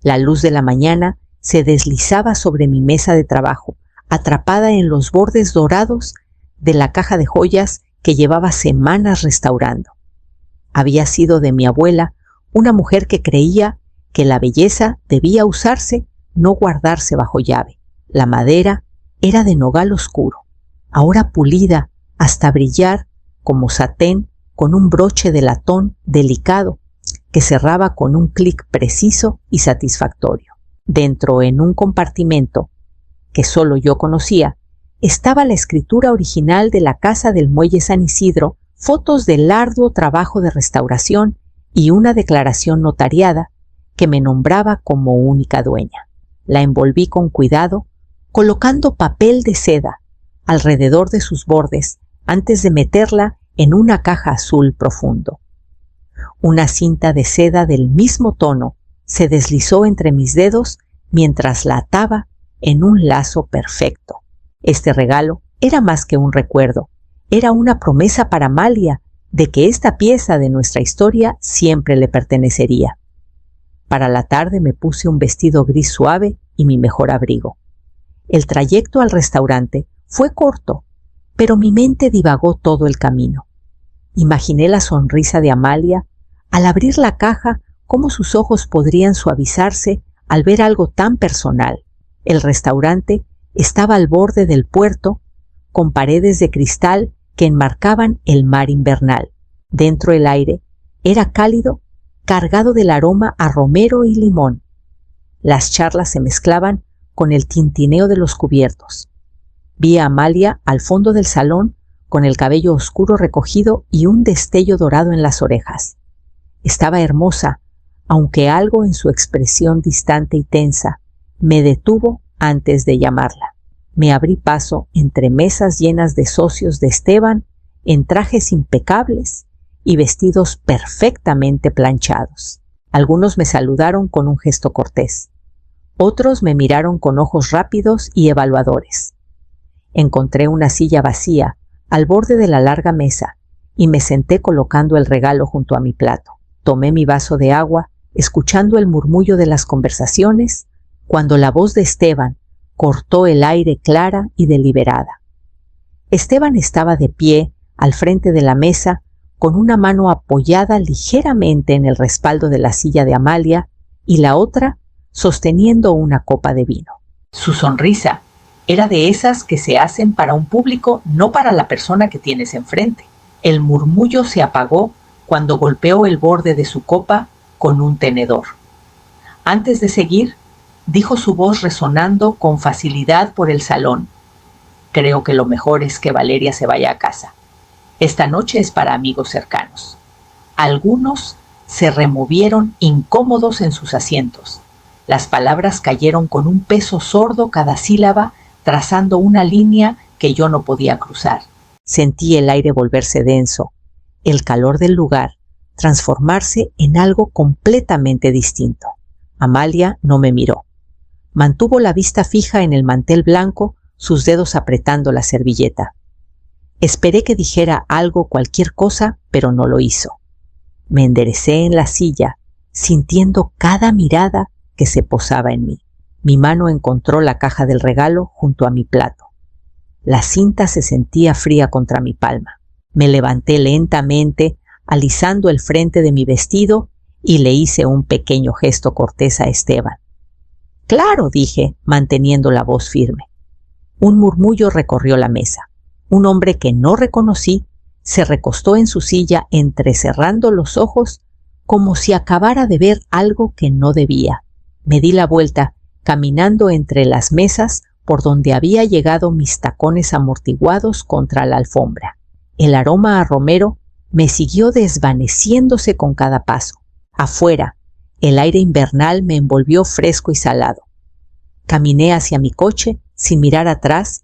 La luz de la mañana se deslizaba sobre mi mesa de trabajo, atrapada en los bordes dorados de la caja de joyas que llevaba semanas restaurando. Había sido de mi abuela, una mujer que creía que la belleza debía usarse, no guardarse bajo llave. La madera era de nogal oscuro, ahora pulida hasta brillar como satén con un broche de latón delicado que cerraba con un clic preciso y satisfactorio. Dentro, en un compartimento que solo yo conocía, estaba la escritura original de la casa del Muelle San Isidro, fotos del arduo trabajo de restauración y una declaración notariada que me nombraba como única dueña. La envolví con cuidado, colocando papel de seda alrededor de sus bordes antes de meterla en una caja azul profundo. Una cinta de seda del mismo tono se deslizó entre mis dedos mientras la ataba en un lazo perfecto. Este regalo era más que un recuerdo, era una promesa para Amalia de que esta pieza de nuestra historia siempre le pertenecería. Para la tarde me puse un vestido gris suave y mi mejor abrigo. El trayecto al restaurante fue corto, pero mi mente divagó todo el camino. Imaginé la sonrisa de Amalia al abrir la caja, cómo sus ojos podrían suavizarse al ver algo tan personal. El restaurante estaba al borde del puerto, con paredes de cristal que enmarcaban el mar invernal. Dentro el aire era cálido, cargado del aroma a romero y limón. Las charlas se mezclaban con el tintineo de los cubiertos. Vi a Amalia al fondo del salón con el cabello oscuro recogido y un destello dorado en las orejas. Estaba hermosa, aunque algo en su expresión distante y tensa me detuvo antes de llamarla. Me abrí paso entre mesas llenas de socios de Esteban en trajes impecables y vestidos perfectamente planchados. Algunos me saludaron con un gesto cortés. Otros me miraron con ojos rápidos y evaluadores. Encontré una silla vacía al borde de la larga mesa y me senté colocando el regalo junto a mi plato. Tomé mi vaso de agua, escuchando el murmullo de las conversaciones, cuando la voz de Esteban cortó el aire clara y deliberada. Esteban estaba de pie al frente de la mesa, con una mano apoyada ligeramente en el respaldo de la silla de Amalia y la otra sosteniendo una copa de vino. Su sonrisa era de esas que se hacen para un público, no para la persona que tienes enfrente. El murmullo se apagó cuando golpeó el borde de su copa con un tenedor. Antes de seguir, dijo su voz resonando con facilidad por el salón: «Creo que lo mejor es que Valeria se vaya a casa. Esta noche es para amigos cercanos». Algunos se removieron incómodos en sus asientos. Las palabras cayeron con un peso sordo cada sílaba, trazando una línea que yo no podía cruzar. Sentí el aire volverse denso, el calor del lugar transformarse en algo completamente distinto. Amalia no me miró. Mantuvo la vista fija en el mantel blanco, sus dedos apretando la servilleta. Esperé que dijera algo, cualquier cosa, pero no lo hizo. Me enderecé en la silla, sintiendo cada mirada que se posaba en mí. Mi mano encontró la caja del regalo junto a mi plato. La cinta se sentía fría contra mi palma. Me levanté lentamente, alisando el frente de mi vestido, y le hice un pequeño gesto cortés a Esteban. «Claro», dije, manteniendo la voz firme. Un murmullo recorrió la mesa. Un hombre que no reconocí se recostó en su silla entrecerrando los ojos como si acabara de ver algo que no debía. Me di la vuelta, caminando entre las mesas por donde había llegado mis tacones amortiguados contra la alfombra. El aroma a romero me siguió desvaneciéndose con cada paso. Afuera, el aire invernal me envolvió fresco y salado. Caminé hacia mi coche sin mirar atrás,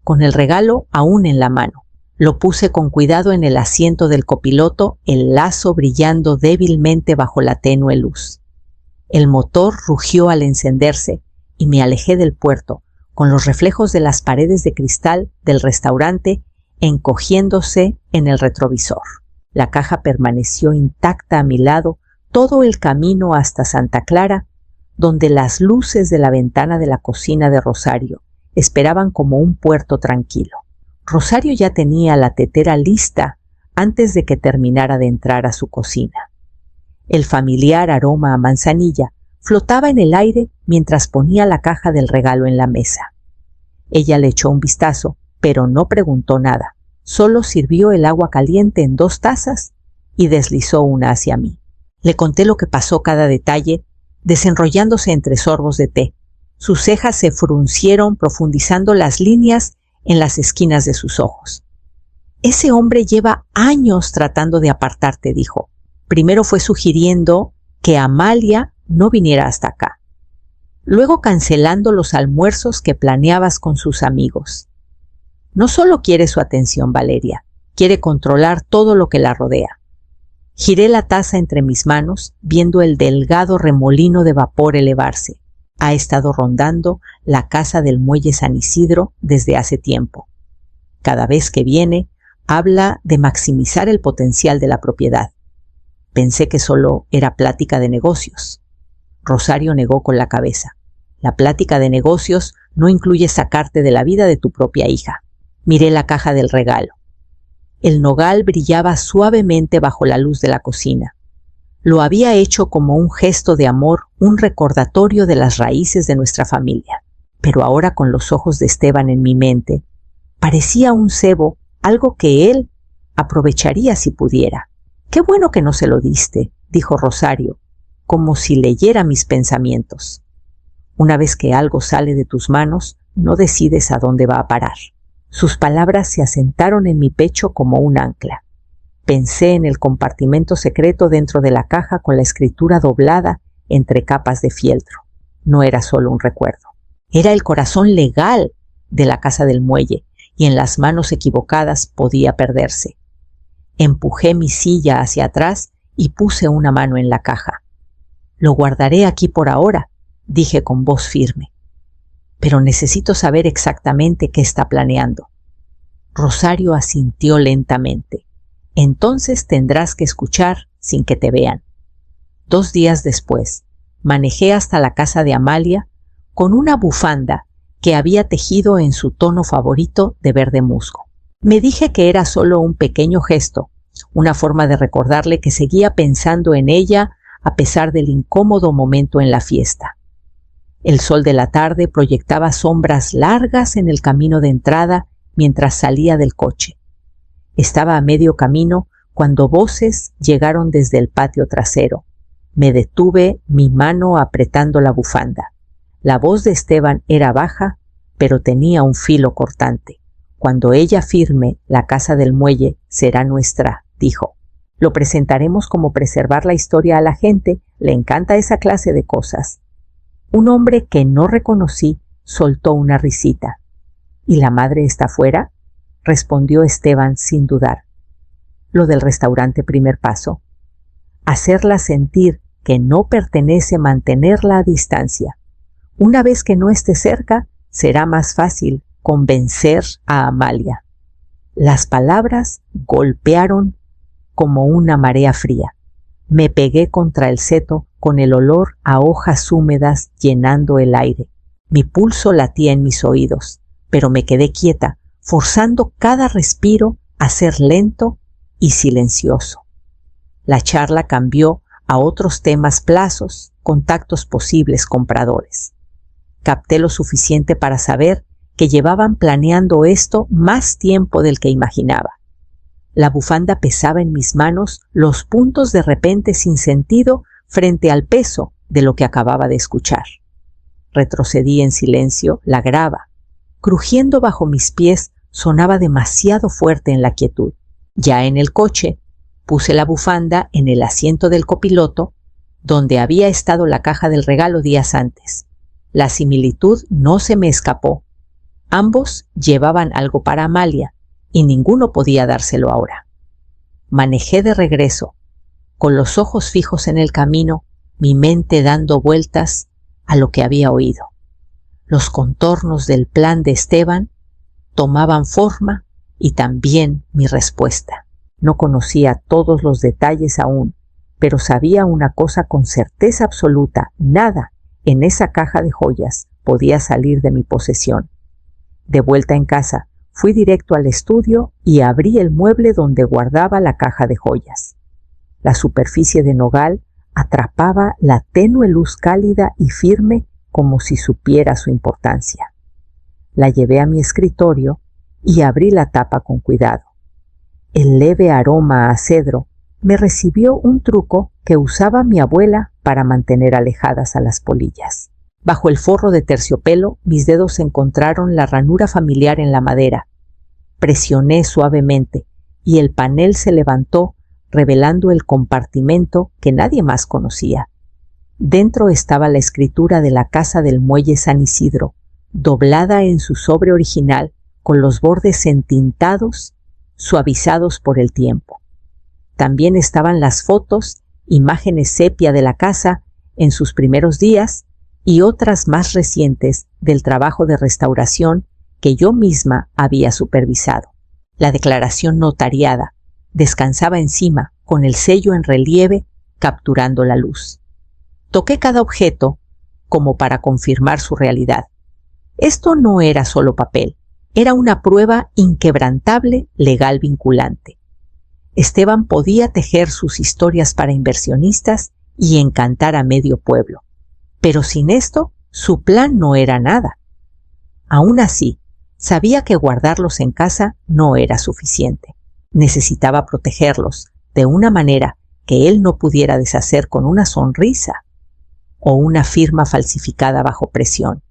con el regalo aún en la mano. Lo puse con cuidado en el asiento del copiloto, el lazo brillando débilmente bajo la tenue luz. El motor rugió al encenderse y me alejé del puerto, con los reflejos de las paredes de cristal del restaurante encogiéndose en el retrovisor. La caja permaneció intacta a mi lado todo el camino hasta Santa Clara, donde las luces de la ventana de la cocina de Rosario esperaban como un puerto tranquilo. Rosario ya tenía la tetera lista antes de que terminara de entrar a su cocina. El familiar aroma a manzanilla flotaba en el aire mientras ponía la caja del regalo en la mesa. Ella le echó un vistazo, pero no preguntó nada. Solo sirvió el agua caliente en 2 tazas y deslizó una hacia mí. Le conté lo que pasó cada detalle, desenrollándose entre sorbos de té. Sus cejas se fruncieron, profundizando las líneas en las esquinas de sus ojos. Ese hombre lleva años tratando de apartarte, dijo. Primero fue sugiriendo que Amalia no viniera hasta acá. Luego cancelando los almuerzos que planeabas con sus amigos. No solo quiere su atención, Valeria, quiere controlar todo lo que la rodea. Giré la taza entre mis manos, viendo el delgado remolino de vapor elevarse. Ha estado rondando la casa del muelle San Isidro desde hace tiempo. Cada vez que viene, habla de maximizar el potencial de la propiedad. Pensé que solo era plática de negocios. Rosario negó con la cabeza. La plática de negocios no incluye sacarte de la vida de tu propia hija. Miré la caja del regalo. El nogal brillaba suavemente bajo la luz de la cocina. Lo había hecho como un gesto de amor, un recordatorio de las raíces de nuestra familia. Pero ahora, con los ojos de Esteban en mi mente, parecía un cebo, algo que él aprovecharía si pudiera. «Qué bueno que no se lo diste», dijo Rosario, como si leyera mis pensamientos. Una vez que algo sale de tus manos, no decides a dónde va a parar. Sus palabras se asentaron en mi pecho como un ancla. Pensé en el compartimento secreto dentro de la caja con la escritura doblada entre capas de fieltro. No era solo un recuerdo. Era el corazón legal de la casa del muelle, y en las manos equivocadas podía perderse. Empujé mi silla hacia atrás y puse una mano en la caja. «Lo guardaré aquí por ahora», dije con voz firme. «Pero necesito saber exactamente qué está planeando». Rosario asintió lentamente. «Entonces tendrás que escuchar sin que te vean». 2 días después, manejé hasta la casa de Amalia con una bufanda que había tejido en su tono favorito de verde musgo. Me dije que era solo un pequeño gesto, una forma de recordarle que seguía pensando en ella a pesar del incómodo momento en la fiesta. El sol de la tarde proyectaba sombras largas en el camino de entrada mientras salía del coche. Estaba a medio camino cuando voces llegaron desde el patio trasero. Me detuve, mi mano apretando la bufanda. La voz de Esteban era baja, pero tenía un filo cortante. «Cuando ella firme, la casa del muelle será nuestra», dijo. «Lo presentaremos como preservar la historia a la gente, le encanta esa clase de cosas». Un hombre que no reconocí soltó una risita. «¿Y la madre está fuera?», respondió Esteban sin dudar. «Lo del restaurante primer paso. Hacerla sentir que no pertenece, mantenerla a distancia. Una vez que no esté cerca, será más fácil convencer a Amalia». Las palabras golpearon como una marea fría. Me pegué contra el seto con el olor a hojas húmedas llenando el aire. Mi pulso latía en mis oídos, pero me quedé quieta, forzando cada respiro a ser lento y silencioso. La charla cambió a otros temas: plazos, contactos posibles, compradores. Capté lo suficiente para saber que llevaban planeando esto más tiempo del que imaginaba. La bufanda pesaba en mis manos, los puntos de repente sin sentido frente al peso de lo que acababa de escuchar. Retrocedí en silencio, la grava, crujiendo bajo mis pies, sonaba demasiado fuerte en la quietud. Ya en el coche, puse la bufanda en el asiento del copiloto, donde había estado la caja del regalo días antes. La similitud no se me escapó. Ambos llevaban algo para Amalia, y ninguno podía dárselo ahora. Manejé de regreso, con los ojos fijos en el camino, mi mente dando vueltas a lo que había oído. Los contornos del plan de Esteban tomaban forma y también mi respuesta. No conocía todos los detalles aún, pero sabía una cosa con certeza absoluta: nada en esa caja de joyas podía salir de mi posesión. De vuelta en casa, fui directo al estudio y abrí el mueble donde guardaba la caja de joyas. La superficie de nogal atrapaba la tenue luz cálida y firme como si supiera su importancia. La llevé a mi escritorio y abrí la tapa con cuidado. El leve aroma a cedro me recibió un truco que usaba mi abuela para mantener alejadas a las polillas. Bajo el forro de terciopelo, mis dedos encontraron la ranura familiar en la madera. Presioné suavemente y el panel se levantó, revelando el compartimento que nadie más conocía. Dentro estaba la escritura de la casa del muelle San Isidro, doblada en su sobre original, con los bordes entintados, suavizados por el tiempo. También estaban las fotos, imágenes sepia de la casa en sus primeros días y otras más recientes del trabajo de restauración que yo misma había supervisado. La declaración notariada descansaba encima con el sello en relieve capturando la luz. Toqué cada objeto como para confirmar su realidad. Esto no era solo papel, era una prueba inquebrantable legal vinculante. Esteban podía tejer sus historias para inversionistas y encantar a medio pueblo. Pero sin esto, su plan no era nada. Aún así, sabía que guardarlos en casa no era suficiente. Necesitaba protegerlos de una manera que él no pudiera deshacer con una sonrisa o una firma falsificada bajo presión.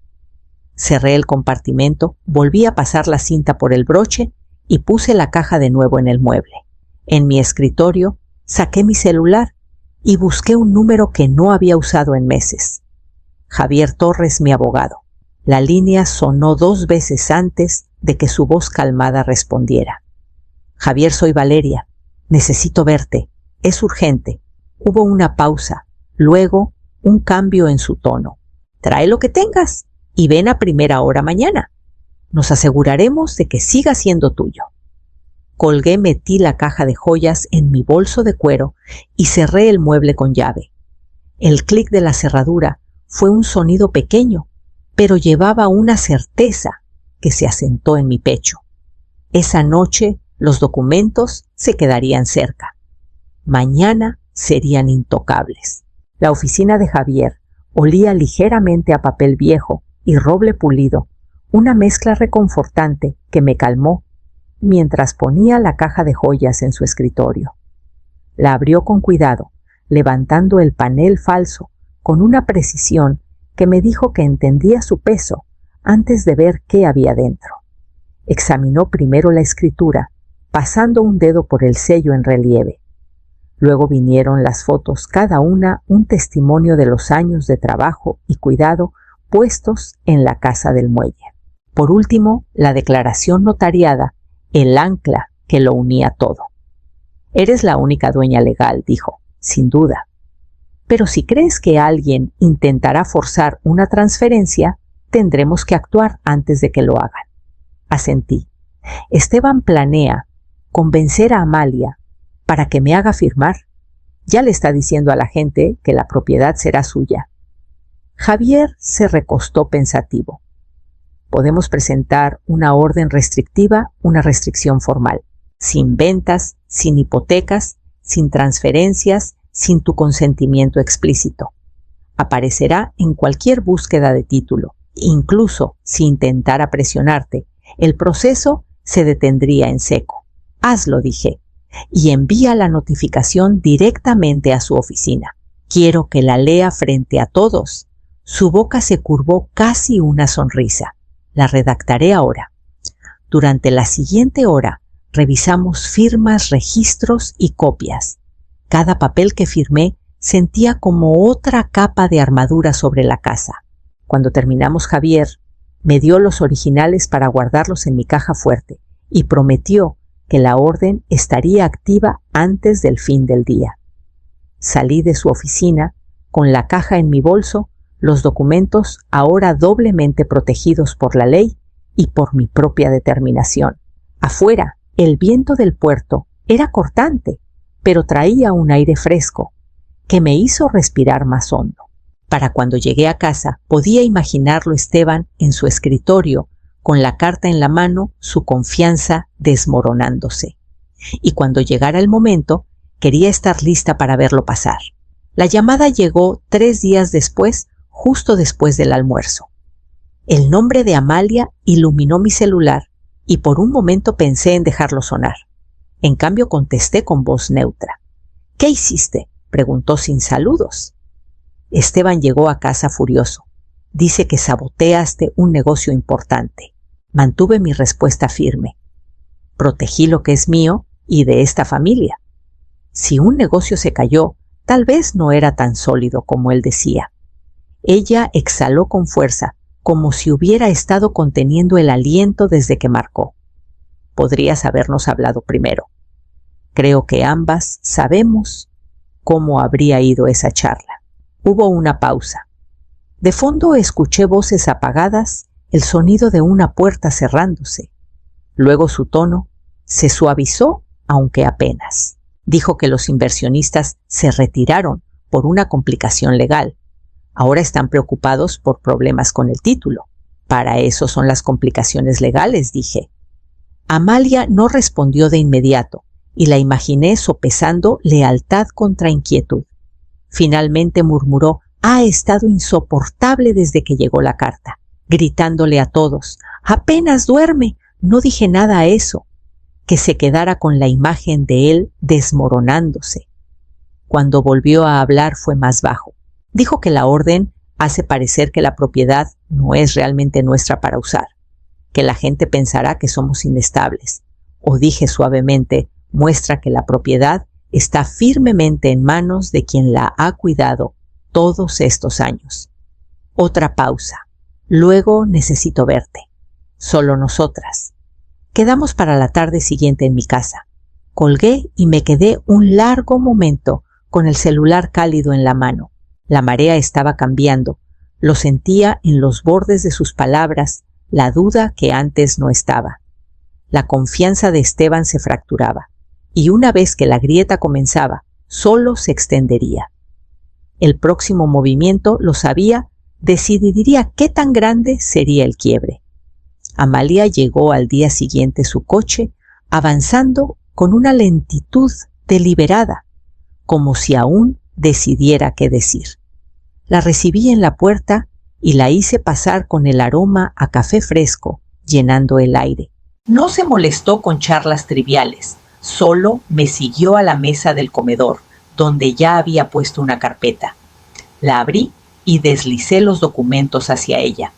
Cerré el compartimento, volví a pasar la cinta por el broche y puse la caja de nuevo en el mueble. En mi escritorio saqué mi celular y busqué un número que no había usado en meses. Javier Torres, mi abogado. La línea sonó 2 veces antes de que su voz calmada respondiera. Javier, soy Valeria. Necesito verte. Es urgente. Hubo una pausa, luego un cambio en su tono. Trae lo que tengas y ven a primera hora mañana. Nos aseguraremos de que siga siendo tuyo. Colgué, metí la caja de joyas en mi bolso de cuero y cerré el mueble con llave. El clic de la cerradura fue un sonido pequeño, pero llevaba una certeza que se asentó en mi pecho. Esa noche los documentos se quedarían cerca. Mañana serían intocables. La oficina de Javier olía ligeramente a papel viejo y roble pulido, una mezcla reconfortante que me calmó mientras ponía la caja de joyas en su escritorio. La abrió con cuidado, levantando el panel falso con una precisión que me dijo que entendía su peso antes de ver qué había dentro. Examinó primero la escritura, pasando un dedo por el sello en relieve. Luego vinieron las fotos, cada una un testimonio de los años de trabajo y cuidado puestos en la casa del muelle. Por último, la declaración notariada, el ancla que lo unía todo. Eres la única dueña legal, dijo, sin duda. Pero si crees que alguien intentará forzar una transferencia, tendremos que actuar antes de que lo hagan. Asentí. Esteban planea convencer a Amalia para que me haga firmar. Ya le está diciendo a la gente que la propiedad será suya. Javier se recostó pensativo. Podemos presentar una orden restrictiva, una restricción formal, sin ventas, sin hipotecas, sin transferencias, sin tu consentimiento explícito. Aparecerá en cualquier búsqueda de título, incluso si intentara presionarte. El proceso se detendría en seco. Hazlo, dije, y envía la notificación directamente a su oficina. Quiero que la lea frente a todos. Su boca se curvó casi una sonrisa. La redactaré ahora. Durante la siguiente hora revisamos firmas, registros y copias. Cada papel que firmé sentía como otra capa de armadura sobre la casa. Cuando terminamos, Javier me dio los originales para guardarlos en mi caja fuerte y prometió que la orden estaría activa antes del fin del día. Salí de su oficina con la caja en mi bolso, los documentos ahora doblemente protegidos por la ley y por mi propia determinación. Afuera, el viento del puerto era cortante, pero traía un aire fresco que me hizo respirar más hondo. Para cuando llegué a casa, podía imaginarlo Esteban en su escritorio, con la carta en la mano, su confianza desmoronándose. Y cuando llegara el momento, quería estar lista para verlo pasar. La llamada llegó 3 días después, justo después del almuerzo. El nombre de Amalia iluminó mi celular y por un momento pensé en dejarlo sonar. En cambio contesté con voz neutra. «¿Qué hiciste?», preguntó sin saludos. Esteban llegó a casa furioso. «Dice que saboteaste un negocio importante». Mantuve mi respuesta firme. Protegí lo que es mío y de esta familia. Si un negocio se cayó, tal vez no era tan sólido como él decía. Ella exhaló con fuerza, como si hubiera estado conteniendo el aliento desde que marcó. Podrías habernos hablado primero. Creo que ambas sabemos cómo habría ido esa charla. Hubo una pausa. De fondo escuché voces apagadas, el sonido de una puerta cerrándose. Luego su tono se suavizó, aunque apenas. Dijo que los inversionistas se retiraron por una complicación legal. Ahora están preocupados por problemas con el título. Para eso son las complicaciones legales, dije. Amalia no respondió de inmediato y la imaginé sopesando lealtad contra inquietud. Finalmente murmuró: «Ha estado insoportable desde que llegó la carta», gritándole a todos: «Apenas duerme, no dije nada a eso», que se quedara con la imagen de él desmoronándose. Cuando volvió a hablar fue más bajo. Dijo que la orden hace parecer que la propiedad no es realmente nuestra para usar, que la gente pensará que somos inestables, o dije suavemente, muestra que la propiedad está firmemente en manos de quien la ha cuidado todos estos años. Otra pausa. Luego necesito verte. Solo nosotras. Quedamos para la tarde siguiente en mi casa. Colgué y me quedé un largo momento con el celular cálido en la mano. La marea estaba cambiando. Lo sentía en los bordes de sus palabras, la duda que antes no estaba. La confianza de Esteban se fracturaba, y una vez que la grieta comenzaba, solo se extendería. El próximo movimiento, lo sabía, decidiría qué tan grande sería el quiebre. Amalia llegó al día siguiente su coche, avanzando con una lentitud deliberada, como si aún decidiera qué decir. La recibí en la puerta y la hice pasar con el aroma a café fresco, llenando el aire. No se molestó con charlas triviales, solo me siguió a la mesa del comedor, donde ya había puesto una carpeta. La abrí y deslicé los documentos hacia ella.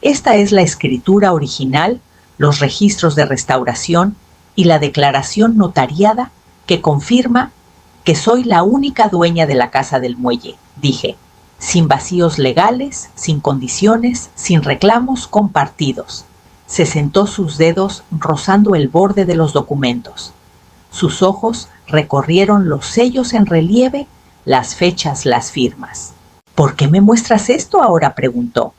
Esta es la escritura original, los registros de restauración y la declaración notariada que confirma que soy la única dueña de la casa del muelle, dije, sin vacíos legales, sin condiciones, sin reclamos compartidos. Se sentó sus dedos rozando el borde de los documentos. Sus ojos recorrieron los sellos en relieve, las fechas, las firmas. «¿Por qué me muestras esto ahora?», preguntó.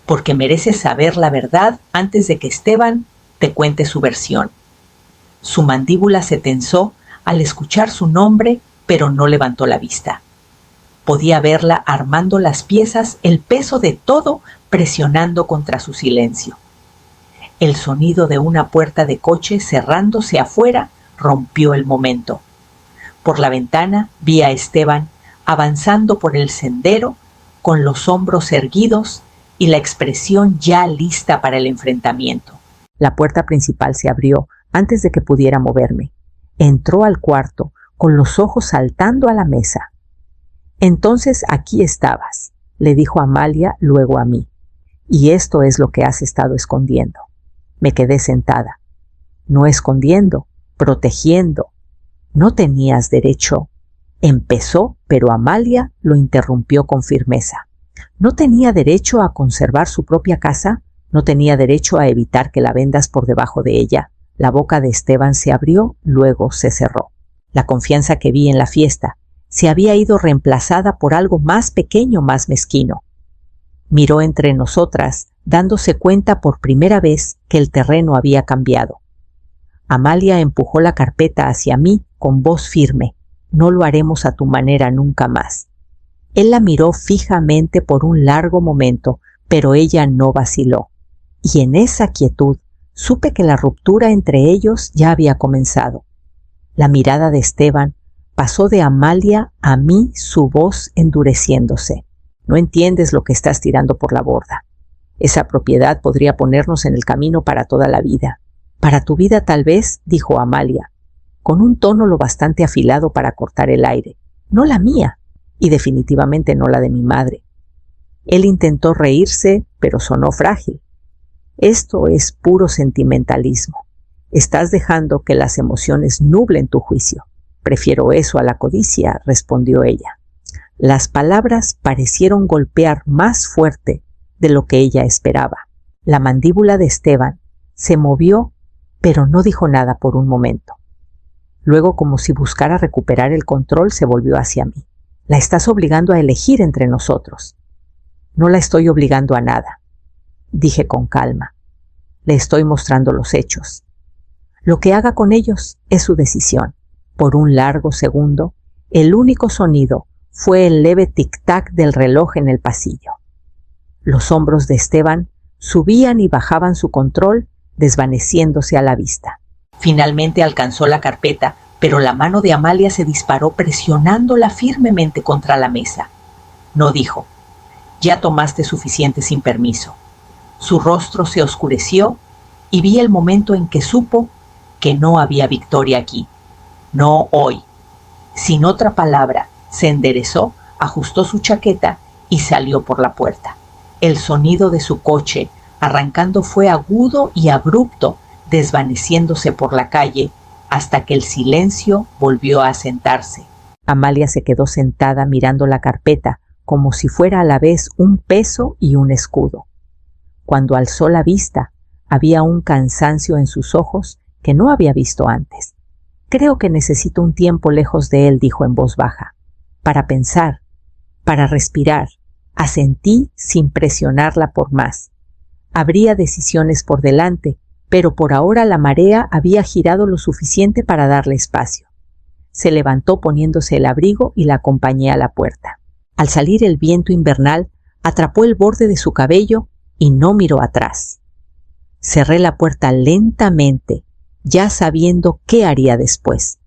«Porque mereces saber la verdad antes de que Esteban te cuente su versión». Su mandíbula se tensó al escuchar su nombre, pero no levantó la vista. Podía verla armando las piezas, el peso de todo presionando contra su silencio. El sonido de una puerta de coche cerrándose afuera rompió el momento. Por la ventana vi a Esteban avanzando por el sendero con los hombros erguidos y la expresión ya lista para el enfrentamiento. La puerta principal se abrió antes de que pudiera moverme. Entró al cuarto con los ojos saltando a la mesa. «Entonces aquí estabas», le dijo Amalia luego a mí, «y esto es lo que has estado escondiendo». Me quedé sentada. No escondiendo, protegiendo. No tenías derecho. Empezó, pero Amalia lo interrumpió con firmeza. ¿No tenía derecho a conservar su propia casa? ¿No tenía derecho a evitar que la vendas por debajo de ella? La boca de Esteban se abrió, luego se cerró. La confianza que vi en la fiesta se había ido reemplazada por algo más pequeño, más mezquino. Miró entre nosotras, dándose cuenta por primera vez que el terreno había cambiado. Amalia empujó la carpeta hacia mí con voz firme. «No lo haremos a tu manera nunca más». Él la miró fijamente por un largo momento, pero ella no vaciló. Y en esa quietud supe que la ruptura entre ellos ya había comenzado. La mirada de Esteban pasó de Amalia a mí, su voz endureciéndose. No entiendes lo que estás tirando por la borda. Esa propiedad podría ponernos en el camino para toda la vida. Para tu vida tal vez, dijo Amalia, con un tono lo bastante afilado para cortar el aire. No la mía, y definitivamente no la de mi madre. Él intentó reírse, pero sonó frágil. Esto es puro sentimentalismo. Estás dejando que las emociones nublen tu juicio. Prefiero eso a la codicia, respondió ella. Las palabras parecieron golpear más fuerte de lo que ella esperaba. La mandíbula de Esteban se movió, pero no dijo nada por un momento. Luego, como si buscara recuperar el control, se volvió hacia mí. La estás obligando a elegir entre nosotros. No la estoy obligando a nada, dije con calma. Le estoy mostrando los hechos. Lo que haga con ellos es su decisión. Por un largo segundo, el único sonido fue el leve tic-tac del reloj en el pasillo. Los hombros de Esteban subían y bajaban su control, desvaneciéndose a la vista. Finalmente alcanzó la carpeta, pero la mano de Amalia se disparó presionándola firmemente contra la mesa. No dijo: «Ya tomaste suficiente sin permiso». Su rostro se oscureció y vi el momento en que supo que no había victoria aquí. No hoy. Sin otra palabra, se enderezó, ajustó su chaqueta y salió por la puerta. El sonido de su coche arrancando fue agudo y abrupto, desvaneciéndose por la calle hasta que el silencio volvió a asentarse. Amalia se quedó sentada mirando la carpeta como si fuera a la vez un peso y un escudo. Cuando alzó la vista, había un cansancio en sus ojos que no había visto antes. «Creo que necesito un tiempo lejos de él», dijo en voz baja, «para pensar, para respirar». Asentí sin presionarla por más. Habría decisiones por delante, pero por ahora la marea había girado lo suficiente para darle espacio. Se levantó poniéndose el abrigo y la acompañé a la puerta. Al salir el viento invernal atrapó el borde de su cabello y no miró atrás. Cerré la puerta lentamente, ya sabiendo qué haría después.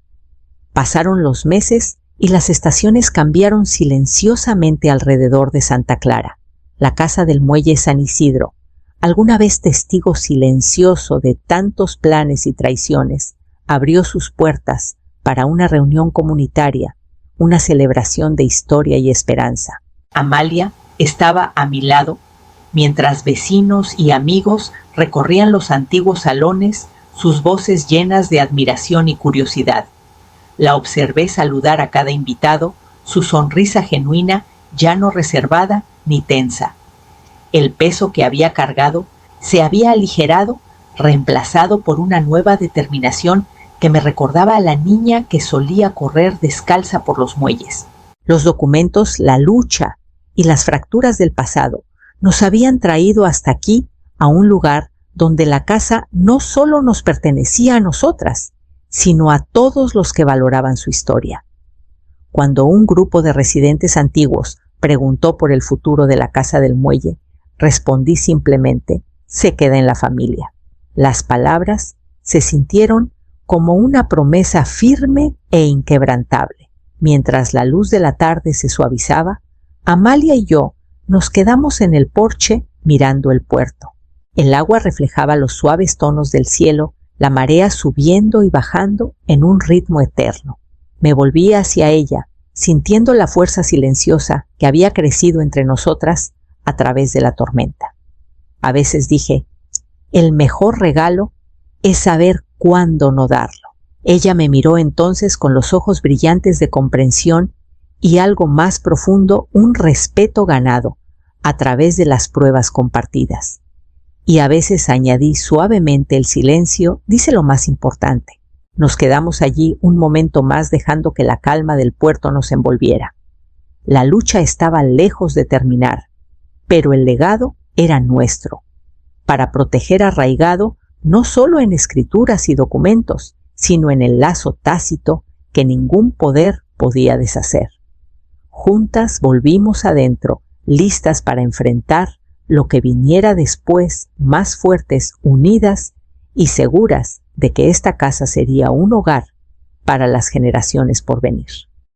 Pasaron los meses y las estaciones cambiaron silenciosamente alrededor de Santa Clara, la casa del muelle San Isidro, alguna vez testigo silencioso de tantos planes y traiciones, abrió sus puertas para una reunión comunitaria, una celebración de historia y esperanza. Amalia estaba a mi lado, mientras vecinos y amigos recorrían los antiguos salones, sus voces llenas de admiración y curiosidad. La observé saludar a cada invitado, su sonrisa genuina, ya no reservada ni tensa. El peso que había cargado se había aligerado, reemplazado por una nueva determinación que me recordaba a la niña que solía correr descalza por los muelles. Los documentos, la lucha y las fracturas del pasado nos habían traído hasta aquí, a un lugar donde la casa no solo nos pertenecía a nosotras, sino a todos los que valoraban su historia. Cuando un grupo de residentes antiguos preguntó por el futuro de la casa del muelle, respondí simplemente: se queda en la familia. Las palabras se sintieron como una promesa firme e inquebrantable. Mientras la luz de la tarde se suavizaba, Amalia y yo nos quedamos en el porche mirando el puerto. El agua reflejaba los suaves tonos del cielo, la marea subiendo y bajando en un ritmo eterno. Me volví hacia ella, sintiendo la fuerza silenciosa que había crecido entre nosotras a través de la tormenta. A veces dije: el mejor regalo es saber cuándo no darlo. Ella me miró entonces con los ojos brillantes de comprensión y algo más profundo, un respeto ganado a través de las pruebas compartidas. Y a veces añadí suavemente: el silencio dice lo más importante. Nos quedamos allí un momento más dejando que la calma del puerto nos envolviera. La lucha estaba lejos de terminar, pero el legado era nuestro, para proteger arraigado no solo en escrituras y documentos, sino en el lazo tácito que ningún poder podía deshacer. juntas volvimos adentro, listas para enfrentar lo que viniera después, más fuertes, unidas y seguras de que esta casa sería un hogar para las generaciones por venir.